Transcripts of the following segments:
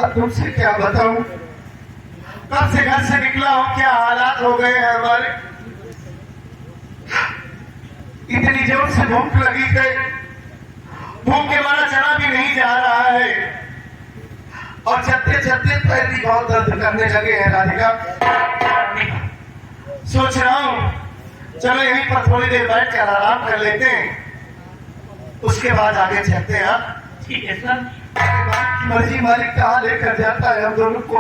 अब तुमसे क्या बताऊं, कब से घर से निकला हूं, क्या हालात हो गए हैं हमारे। इतनी जोर से भूख लगी है, भूख के मारा चला भी नहीं जा रहा है, और चलते चलते पैर भी बहुत दर्द करने लगे हैं राधिका। सोच रहा हूं चलो यहीं पर थोड़ी देर बैठ कर आराम कर लेते हैं, उसके बाद आगे चलते हैं। ठीक है सर। मर्जी मालिक कहाँ लेकर जाता है हम दोनों को।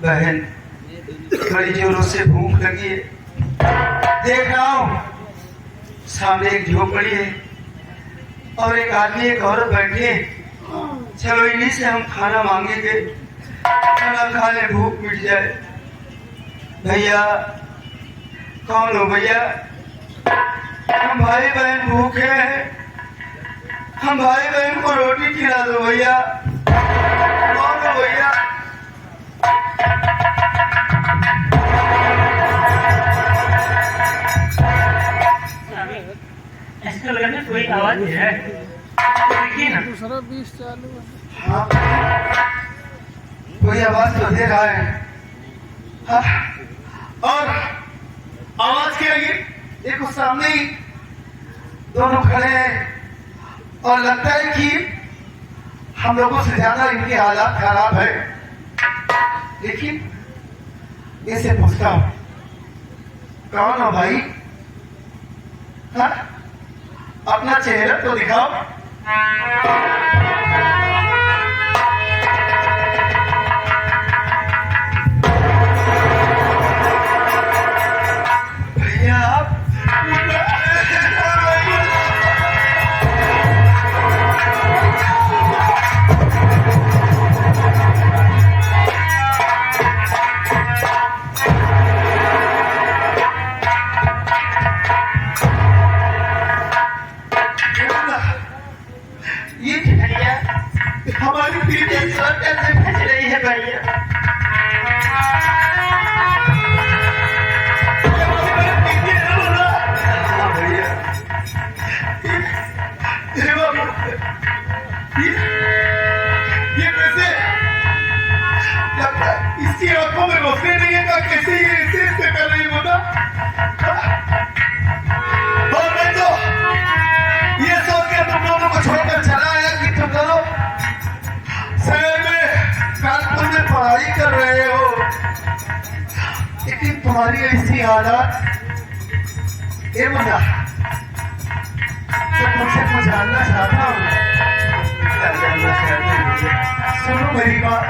बहन बड़ी जोरों से भूख लगी है, देख रहा हूं सामने एक झोपड़ी है और एक आदमी एक औरत बैठी है। चलो इन्हीं से हम खाना मांगेंगे, खाना खा ले, भूख मिट जाए। भैया कौन हो भैया? हम भाई बहन भूखे हैं, हम भाई बहन को रोटी खिला दो भैया। कौन हो भैया? ऐसा लग रहा है कोई आवाज है, देखिए ना। दूसरा 20 चालू है। हाँ, कोई आवाज तो दे रहा है। हाँ, और आवाज क्या है? देखो सामने ही दोनों खड़े हैं और लगता है कि हम लोगों से ज्यादा इनके हालात खराब है। लेकिन इसे पूछता हूं, कौन हो भाई? हाँ, अपना चेहरा तो दिखाओ। भैया आप ये भैया हमारी पीठ कैसे फंस रही है भैया? ये कैसे लगता है इसकी आंखों में रोशनी नहीं है, कैसे ये ऐसे कर रही हो ना? और मैं तो ये सोच के तुम दोनों को छोड़कर चला आया कि तुम दोनों शहर में कानपुर में पढ़ाई कर रहे हो, लेकिन तुम्हारी ऐसी हालत। ये मुन्ना तो तुमसे कुछ जानना चाहता हूँ। क्या जानना चाहते हो? सुनो मेरी बात।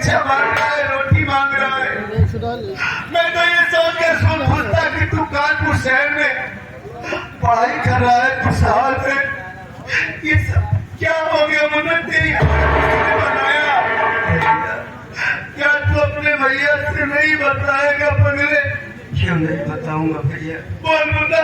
भिक्षा मांग रहा है, रोटी मांग रहा है। मैं तो ये सोच के खुश था कि तू कानपुर शहर में पढ़ाई कर रहा है, खुशहाल है। ये सब क्या हो गया मुन्ना, तेरी किसने बनाया? क्या तू अपने भैया से नहीं बताएगा पगले? क्यों नहीं बताऊंगा भैया, बोल मुन्ना।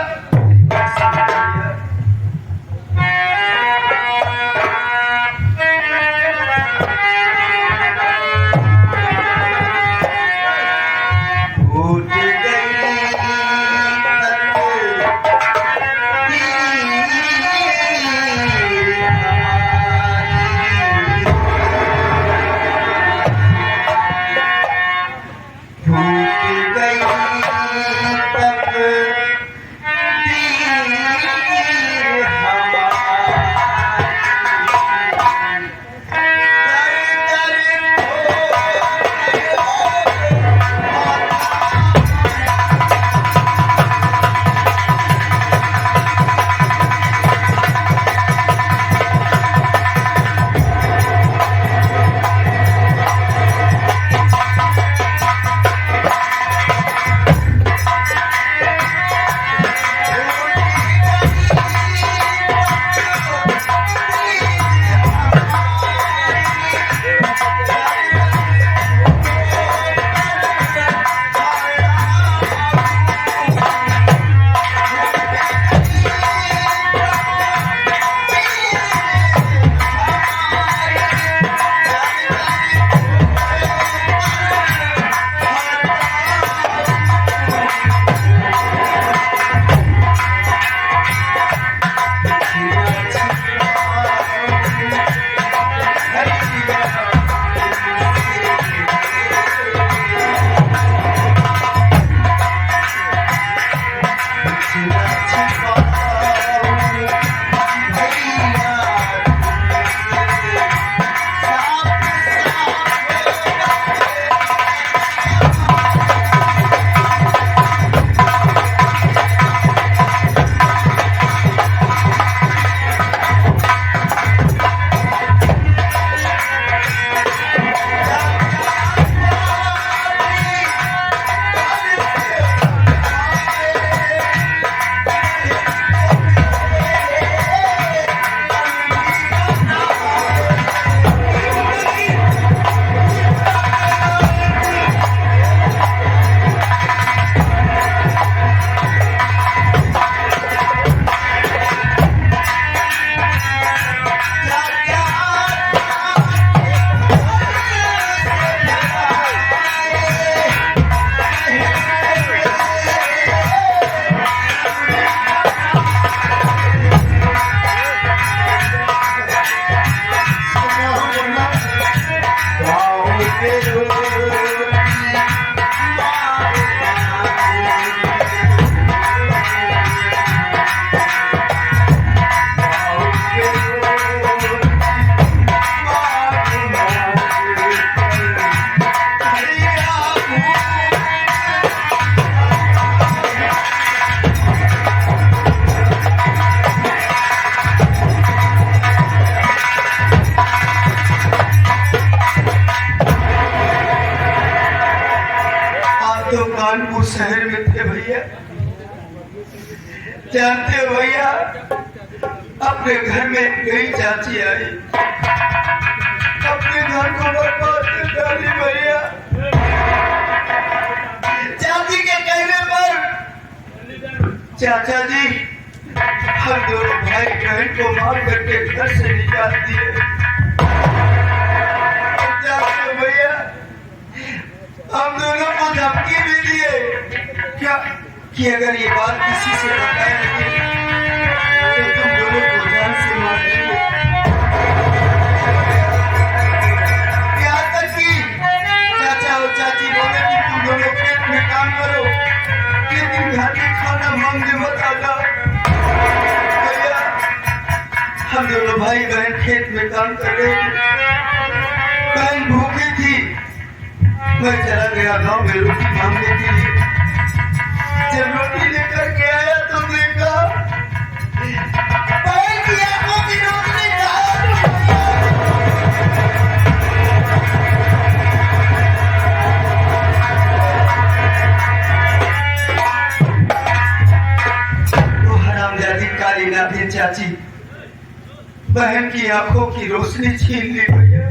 कानपुर शहर में थे भैया। जानते हो भैया, अपने घर में गई चाची आई, अपने घर को बर्बाद कर डाली भैया। चाची के कहने पर चाचा जी हम दोनों भाई बहन को मार करके घर से निकाल दिए। जानते हो भैया, हम दोनों को धमकी भी दिए क्या कि अगर ये बात किसी से बताएंगे तो तुम दोनों को जान से मार देंगे। यहाँ तक कि चाचा और चाची बोले कि तुम दोनों खेत में काम करो, लेकिन घर में खाना मांगने मत आना। भैया, हम दोनों भाई बहन खेत में काम कर रहे थे, बहन भूखी थी, मैं चला गया गांव में रोटी मांगने के लिए। जब रोटी लेकर के आया तो देखा बहन की आंखों की रोशनी गायब। चाची बहन की आंखों की रोशनी छीन ली भैया।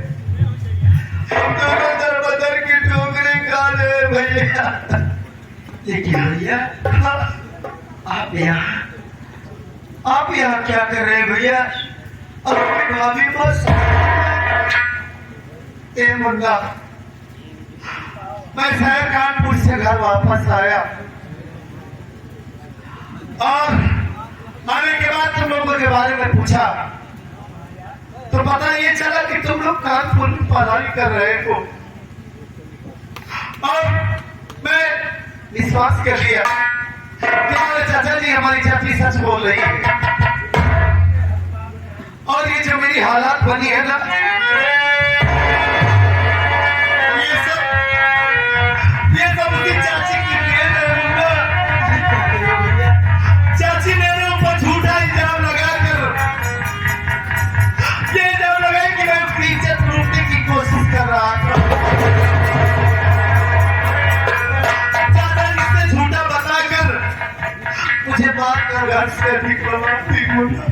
दोनों दर बदर की ठोकरें खा रहे भैया। लेकिन भैया आप यहाँ क्या कर रहे हैं भैया? अपनी भाभी बस। ए मुन्ना, मैं शहर कानपुर से घर वापस आया और आने के बाद तुम लोगों के बारे में पूछा तो पता ये चला कि तुम लोग कानपुर में पढ़ाई कर रहे हो। और मैं विश्वास कर लिया कि हमारे चाचा जी हमारी चाची सच बोल रही है। और ये जो मेरी हालात बनी है ना, ये सब उसकी चाची की देन है मुन्ना। चाची ने मेरे ऊपर झूठा इल्जाम लगाकर ये इल्जाम लगाया कि मैं उसकी इज्जत लूटने की कोशिश कर रहा था। चाचा जिसने झूठा बताकर मुझे बात कर घर से निकलवाती मुन्ना।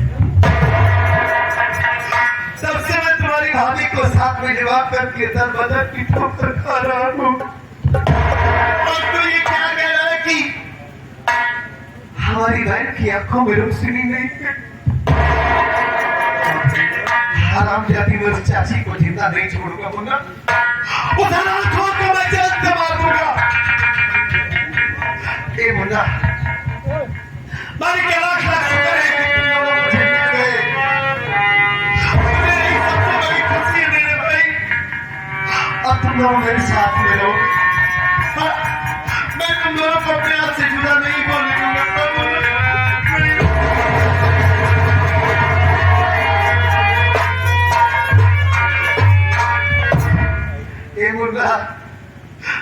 तब से मैं तुम्हारी भाभी को साथ में निभा करके दर बदर की ठोकर खा रहा हूँ। और तो ये क्या कह रहा है कि हमारी बहन की आंखों में रोशनी नहीं है। आराम जाती मैं उस चाची को जिंदा नहीं छोड़ूंगा मुन्ना। उस आंखों को मैं जान से मार दूंगा। ए मुन्ना, मारी के लाख लाख शुक्र है कि तुम लोग मुझे मिल गए। मेरी सबसे बड़ी खुशी है मेरे भाई। अब तुम लोग मेरे साथ में रहो। मैं तुम दोनों को अपने आप से जुदा नहीं बोलने दूंगा। ए मुन्ना,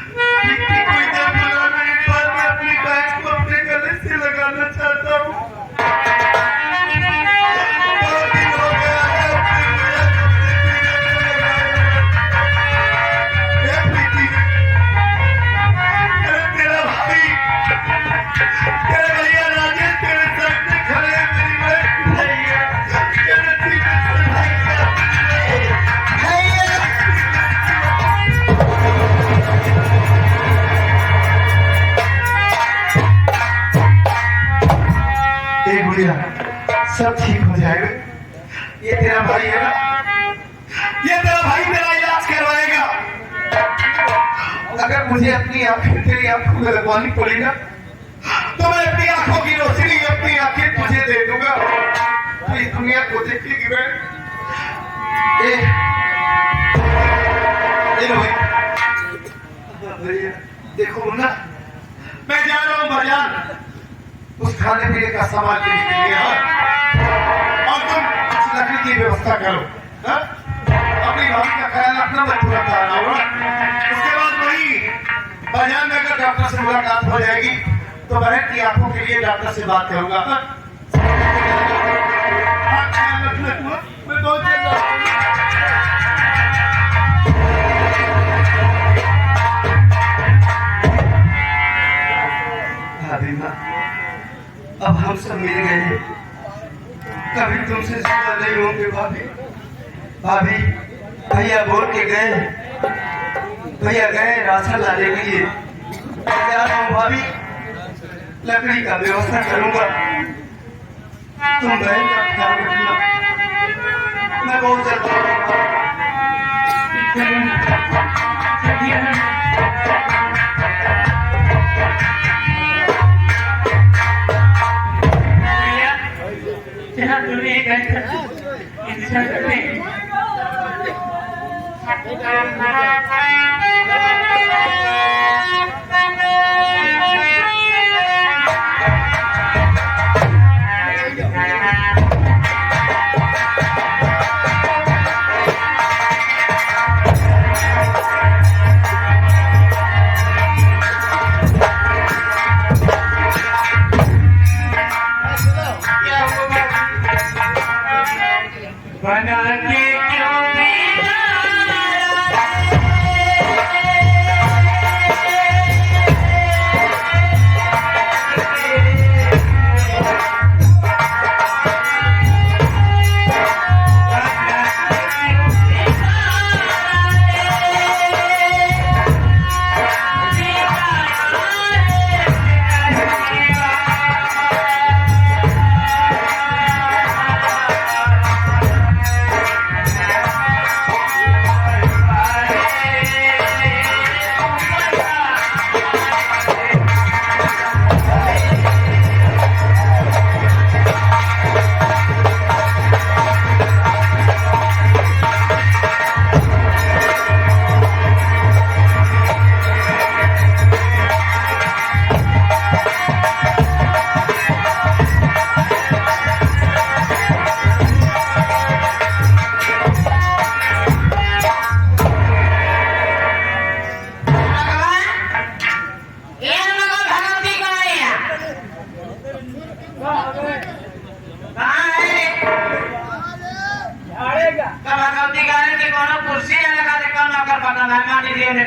कोई जब बुलाना एक बार मैं अपनी बहन को अपने गले से लगाना चाहता हूँ। बहुत दिन हो गया है अपनी बहन को अपने गले से लगाया। तेरा भाई, तेरे भैया राजेश तेरे सामने खड़े हैं। मेरी बहन भैया, तेरे सीने से भैया भैया, सब ठीक हो जाएगा। ये तेरा भाई है ना, ये तेरा भाई तेरा इलाज करवाएगा। अगर मुझे अपनी आंखें तेरी आंखों में लगवानी पड़ी ना, तो मैं अपनी आंखों की रोशनी अपनी आंखें तुझे दे दूंगा। तो इस दुनिया को देखेगी मैं। भैया देखो ना, मैं जा रहा हूँ बाजार उस खाने पीने का सामान लेने के लिए। और तुम कुछ लकड़ी की व्यवस्था करो। अपनी भाभी का ख्याल रखना, मैं तुरंत आ रहा हूँ। उसके बाद वही बाजार में अगर डॉक्टर से मुलाकात हो जाएगी तो बहन की आंखों के लिए डॉक्टर से बात करूंगा। मैं बहुत जल्द अब हम सब मिल गए। कभी तुमसे जुदा नहीं होंगे भाभी। भाभी भैया बोल के गए, भैया गए राशन लाने के लिए। जा रहा हूँ भाभी, लकड़ी का व्यवस्था करूंगा। तुम बहन का ख्याल रखना। मैं बहुत जल्द जहाँ तुम्हें एक इंतजार करते हैं। कहाँ है? कब कौती गाने की कोनो कुर्सी है लगा दे कौन नौकर पता ना मानी दिए ने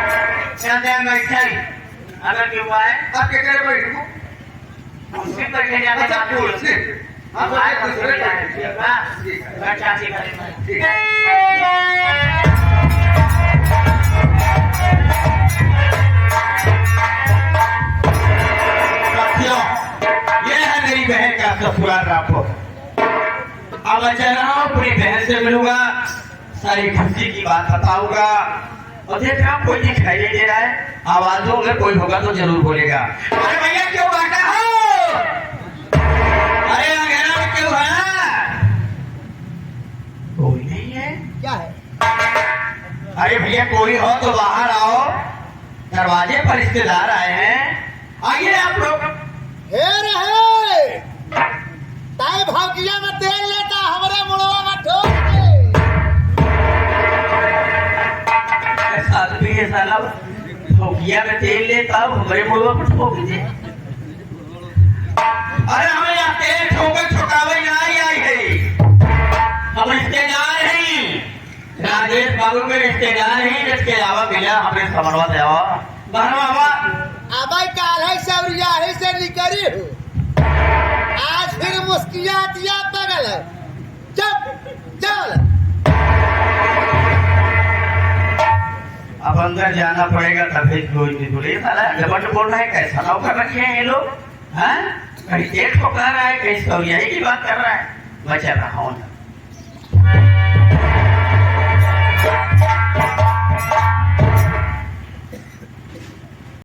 बैठे अगर क्यों आए आप क्या करे बैठ को कुर्सी पर बैठे जाने अच्छा कुर्सी हम आए कुर्सी पर जाए ठीक है मैं चाची करेंगे ठीक है साथियों ये है मेरी बहन का ससुराल रापो अब मैं चल रहा हूँ अपनी बहन से मिलूंगा सारी खुशी की बात बताऊंगा और देख रहा हूँ कोई दिखाई नहीं दे रहा है आवाजों अगर कोई होगा तो जरूर बोलेगा अरे भैया क्यों बांटा हो अरे अंधेरा में क्यों है कोई नहीं है क्या है? अरे भैया कोई हो तो बाहर आओ दरवाजे पर रिश्तेदार आए हैं आइए आप लोग हे रहे ताई भावकिया में तेल लेता हमारे मुड़वा में ठोक दे। आदमी है साला ठोकिया में तेल ले तब हमारे मुड़वा पर ठोक दे अरे हमें यहाँ तेल ठोकर ठोकावे नहीं आई है हम रिश्तेदार हैं राजेश बाबू के रिश्तेदार हैं जिसके अलावा मिला हमें समरवा देवा बाबा अबे काल है सब रियाही से निकली हूँ आज फिर मुस्किया दिया बगल है चल चल अब अंदर जाना पड़ेगा तभी कोई नहीं बोले साला डबल बोल रहा है कैसा नौकर रखे हैं ये लोग हैं कहीं तेल ठोका रहा है कहीं सौरियाही की बात कर रहा है मैं चल रहा हूँ